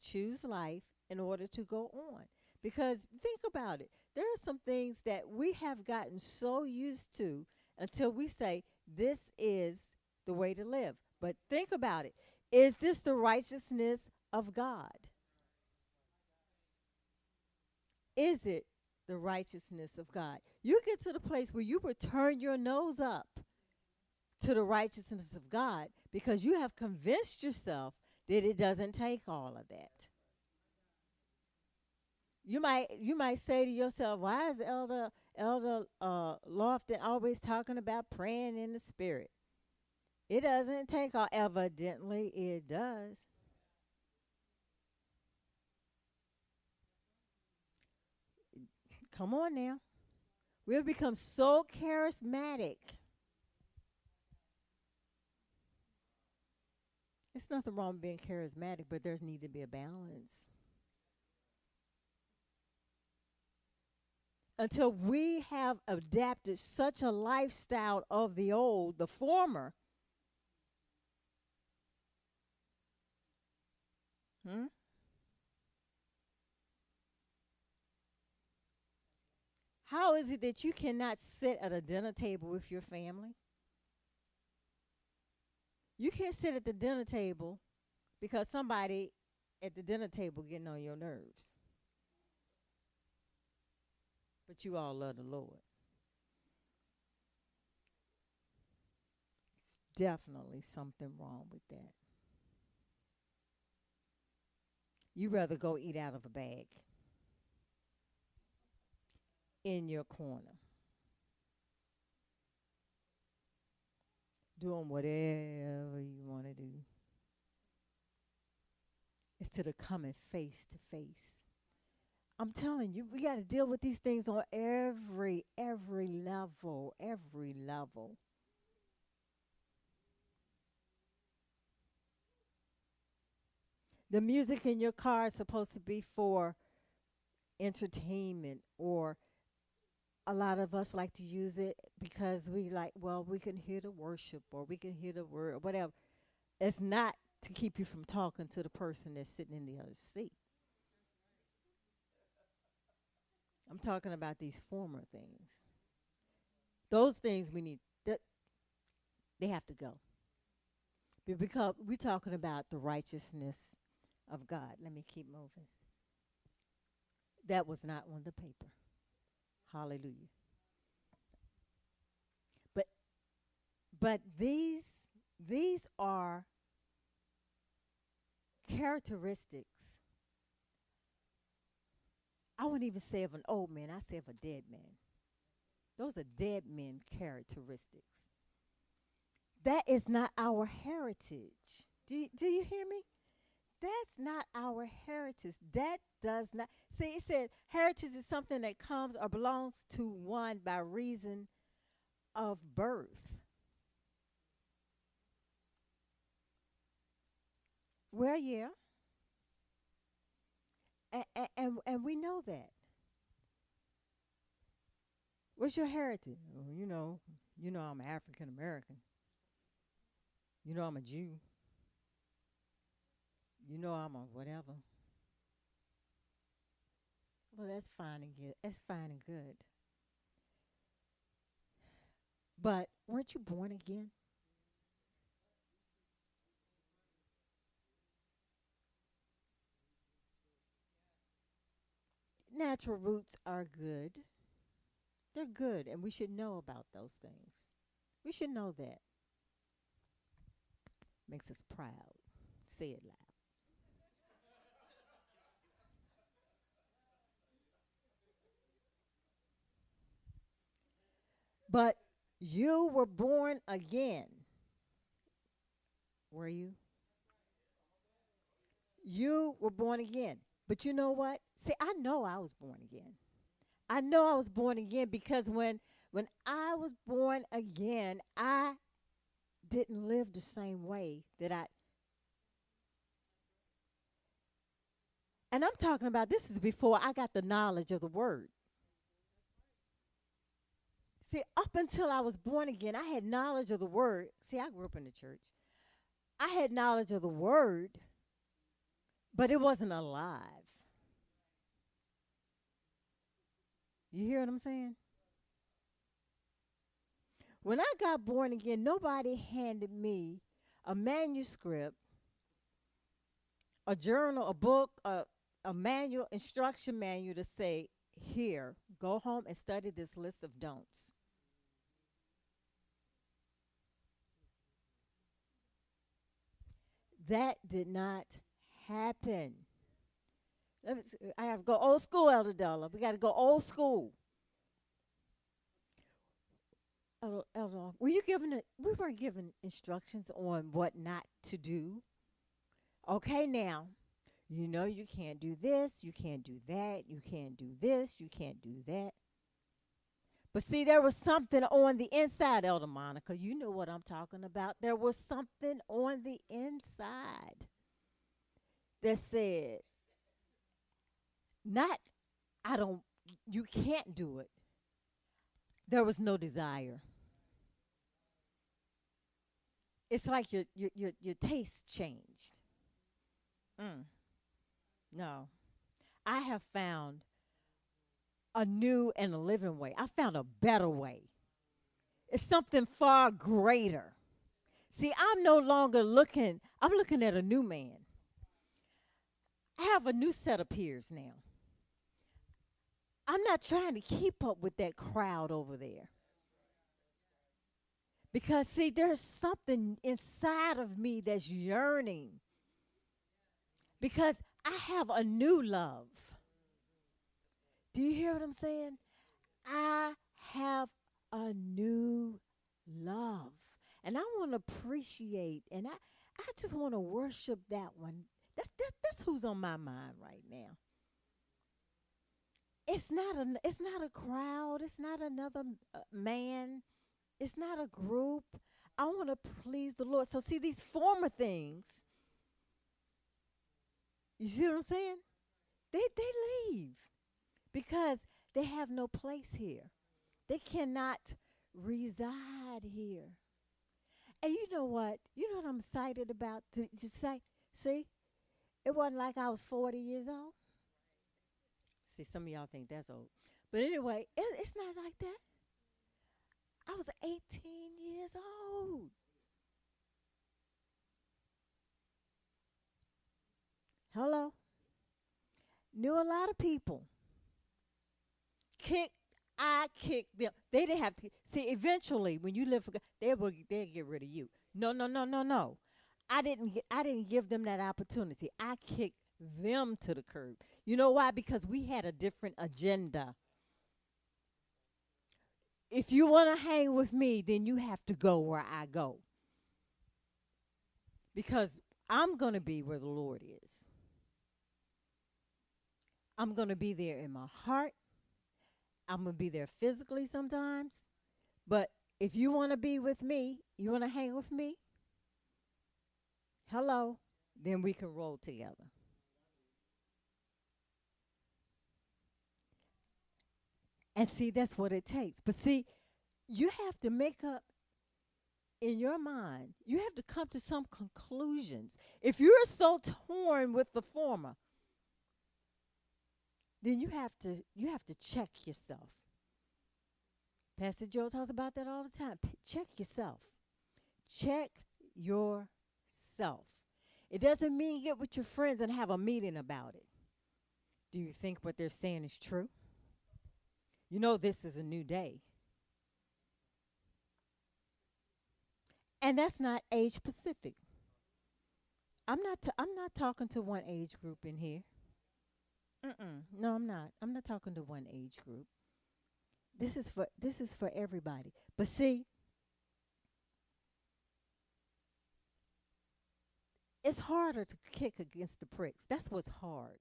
choose life in order to go on. Because think about it. There are some things that we have gotten so used to until we say, this is the way to live. But think about it. Is this the righteousness of God? Is it the righteousness of God? You get to the place where you would turn your nose up to the righteousness of God because you have convinced yourself that it doesn't take all of that. You might say to yourself, why is Elder Lofton always talking about praying in the spirit? It doesn't take all. Evidently, it does. Come on now. We've become so charismatic. It's nothing wrong with being charismatic, but there's need to be a balance. Until we have adapted such a lifestyle of the old, the former. Hmm? How is it that you cannot sit at a dinner table with your family? You can't sit at the dinner table because somebody at the dinner table getting on your nerves. But you all love the Lord. It's definitely something wrong with that. You rather go eat out of a bag in your corner, doing whatever you want to do, instead of coming face to face. I'm telling you, we got to deal with these things on every level, every level. The music in your car is supposed to be for entertainment, or a lot of us like to use it because we like, well, we can hear the worship or we can hear the word or whatever. It's not to keep you from talking to the person that's sitting in the other seat. I'm talking about these former things. Those things we need, that they have to go. Because we're talking about the righteousness of God. Let me keep moving. That was not on the paper. Hallelujah. But these are characteristics. I wouldn't even say of an old man, I say of a dead man. Those are dead men characteristics. That is not our heritage. Do you hear me? That's not our heritage. That does not. See, it said heritage is something that comes or belongs to one by reason of birth. Well, yeah. And we know that. What's your heritage? Oh, you know I'm African American. You know I'm a Jew. You know I'm a whatever. Well, that's fine and good. That's fine and good. But weren't you born again? Natural roots are good. They're good, and we should know about those things. We should know that. Makes us proud. Say it loud. But you were born again. Were you? You were born again. But you know what? See, I know I was born again. I know I was born again because when I was born again, I didn't live the same way that I. And I'm talking about this is before I got the knowledge of the word. See, up until I was born again, I had knowledge of the word. See, I grew up in the church. I had knowledge of the word, but it wasn't alive. You hear what I'm saying? When I got born again, nobody handed me a manuscript, a journal, a book, a manual, instruction manual to say, here, go home and study this list of don'ts. That did not happen. I have to go old school, Elder Della. We got to go old school. Elder, were you given we weren't given instructions on what not to do. Okay, now, you know you can't do this, you can't do that, you can't do this, you can't do that. But see, there was something on the inside, Elder Monica. You know what I'm talking about. There was something on the inside that said, not, I don't, you can't do it. There was no desire. It's like your taste changed. No. I have found a new and a living way. I found a better way. It's something far greater. See, I'm no longer looking, I'm looking at a new man. I have a new set of peers now. I'm not trying to keep up with that crowd over there. Because, see, there's something inside of me that's yearning. Because I have a new love. Do you hear what I'm saying? I have a new love. And I want to appreciate, and I just want to worship that one. That's who's on my mind right now. It's not a crowd. It's not another man. It's not a group. I want to please the Lord. So see, these former things, you see what I'm saying? They leave because they have no place here. They cannot reside here. And you know what? You know what I'm excited about to say? See, it wasn't like I was 40 years old. See, some of y'all think that's old. But anyway, it's not like that. I was 18 years old. Hello? Knew a lot of people. I kicked them. They didn't have to. See, eventually, when you live for God, they'll get rid of you. No. I didn't give them that opportunity. I kicked them to the curb. You know why? Because we had a different agenda. If you want to hang with me, then you have to go where I go. Because I'm going to be where the Lord is. I'm going to be there in my heart. I'm going to be there physically sometimes. But if you want to be with me, you want to hang with me, hello, then we can roll together. And see, that's what it takes. But see, you have to make up in your mind. You have to come to some conclusions. If you're so torn with the former, then you have to check yourself. Pastor Joe talks about that all the time. Check yourself. Check yourself. It doesn't mean get with your friends and have a meeting about it. Do you think what they're saying is true? You know this is a new day. And that's not age specific. I'm not talking to one age group in here. No, I'm not. I'm not talking to one age group. This is for everybody. But see, it's harder to kick against the pricks. That's what's hard.